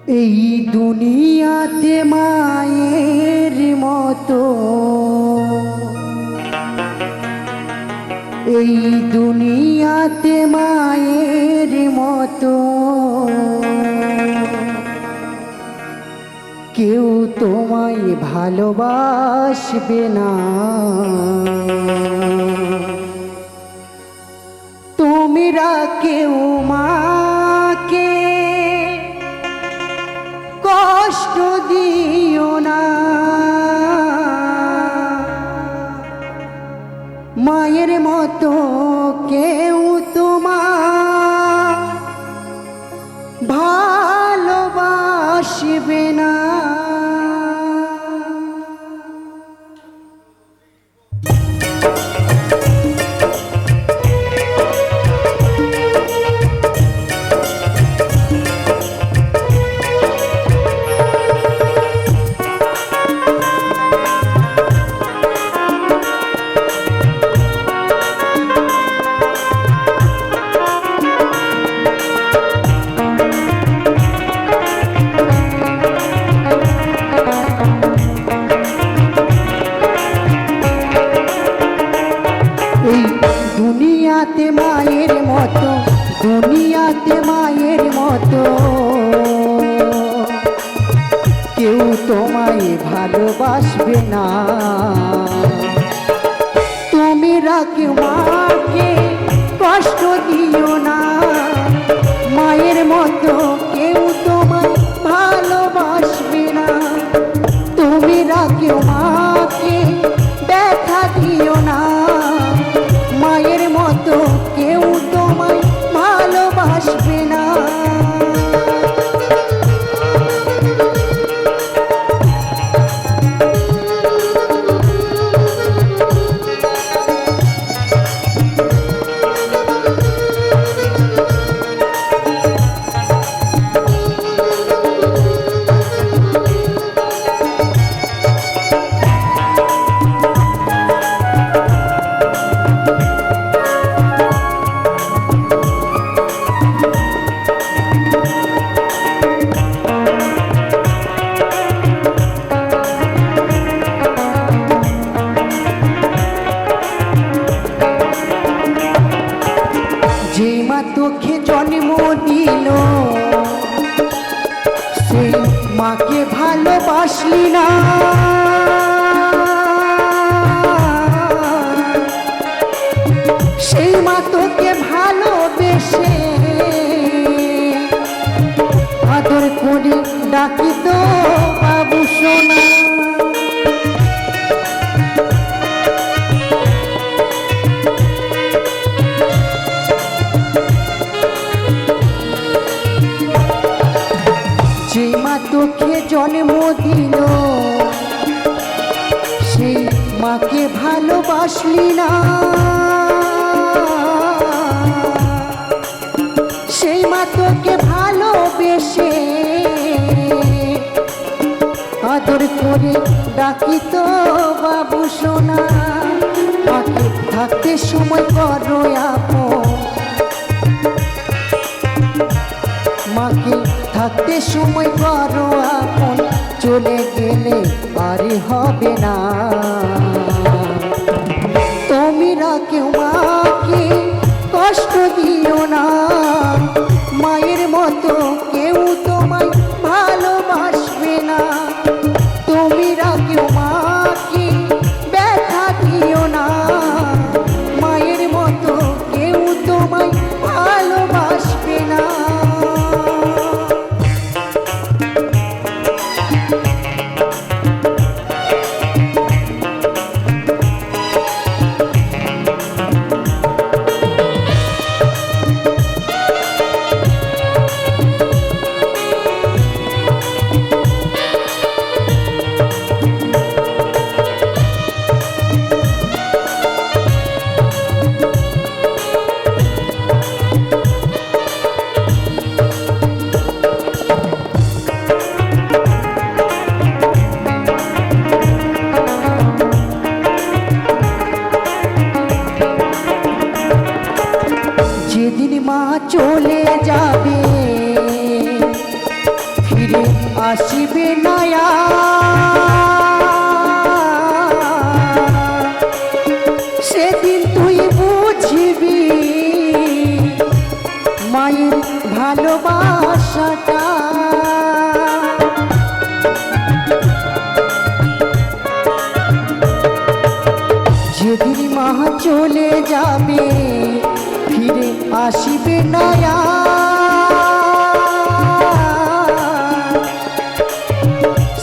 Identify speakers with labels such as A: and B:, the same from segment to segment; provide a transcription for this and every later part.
A: এই দুনিয়াতে মায়ের মতো, এই দুনিয়াতে মায়ের মতো কেউ তোমায় ভালোবাসবে না। তোমরা কেউ মাকে কষ্ট দিও না, মায়ের মতো কেউ তোমার ভালোবাসবে না। দুনিয়াতে মায়ের মতো, দুনিয়াতে মায়ের মতো কেউ তোমায় ভালোবাসবে না। তোমরা কেউ মাকে কষ্ট দিও না, মায়ের মতো কেউ তোমায় ভালোবাসবে না। তোমরা কেউ মাকে ব্যথা দিও না, মায়ের মতো কেউ তোমায় ভালোবাসবে না। যে মা তোকে জন্ম দিল সেই মাকে ভালোবাসলি না। সেই মা তোকে ভালোবেসে আদর করে ডাকিত বাবু সোনা। যে মা তোকে জন্ম দিল সেই মাকে ভালোবাসলি না। সেই মা তোকে ভালোবেসে আদর করে ডাকিত বাবু সোনা। মাকে থাকতে সময় করো আপন, মাকে থাকতে সময় করো আপন, চলে গেলে আর হবে না। তোমরা কেউ মাকে কষ্ট দিও না, মায়ের মতো কেউ তোমায় ভালোবাসবে না। তোমরা কেউ মাকে ব্যথা দিও না, মায়ের মতো কেউ তোমায় ভালোবাসবে না। যেদিন মা চলে যাবে ফিরে আসিবে না সেদিন তুই বুঝবি মায়ের ভালোবাসাটা। যেদিন মা চলে যাবে ফিরে আসিবে না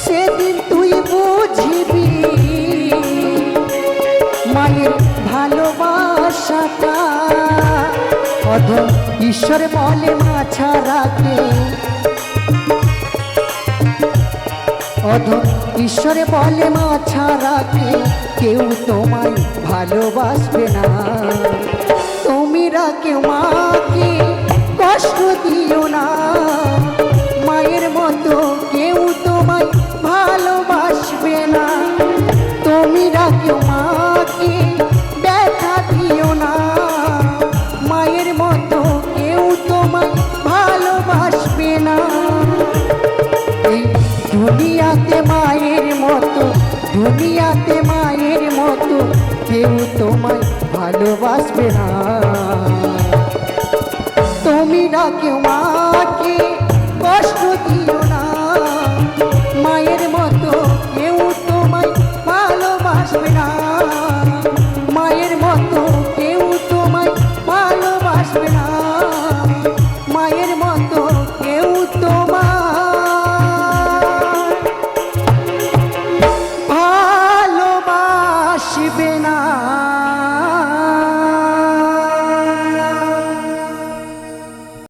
A: সেদিন তুই বুঝবি মায়ের ভালোবাসাটা। অধম ঈশ্বর বলে মা ছাড়াকে, অধম ঈশ্বর বলে মা ছাড়াকে কেউ তোমায় ভালোবাসবে না। তোমরা কেউ মাকে কষ্ট দিও না, মায়ের মতো কেউ তোমায় ভালোবাসবে না। তোমরা কেউ মাকে ব্যথা দিও না, মায়ের মতো কেউ তোমায় ভালোবাসবে না। এই দুনিয়াতে মায়ের মতো, দুনিয়াতে মায়ের মতো কেউ তোমায় ভালোবাসবে না। তোমরা কেউ মাকে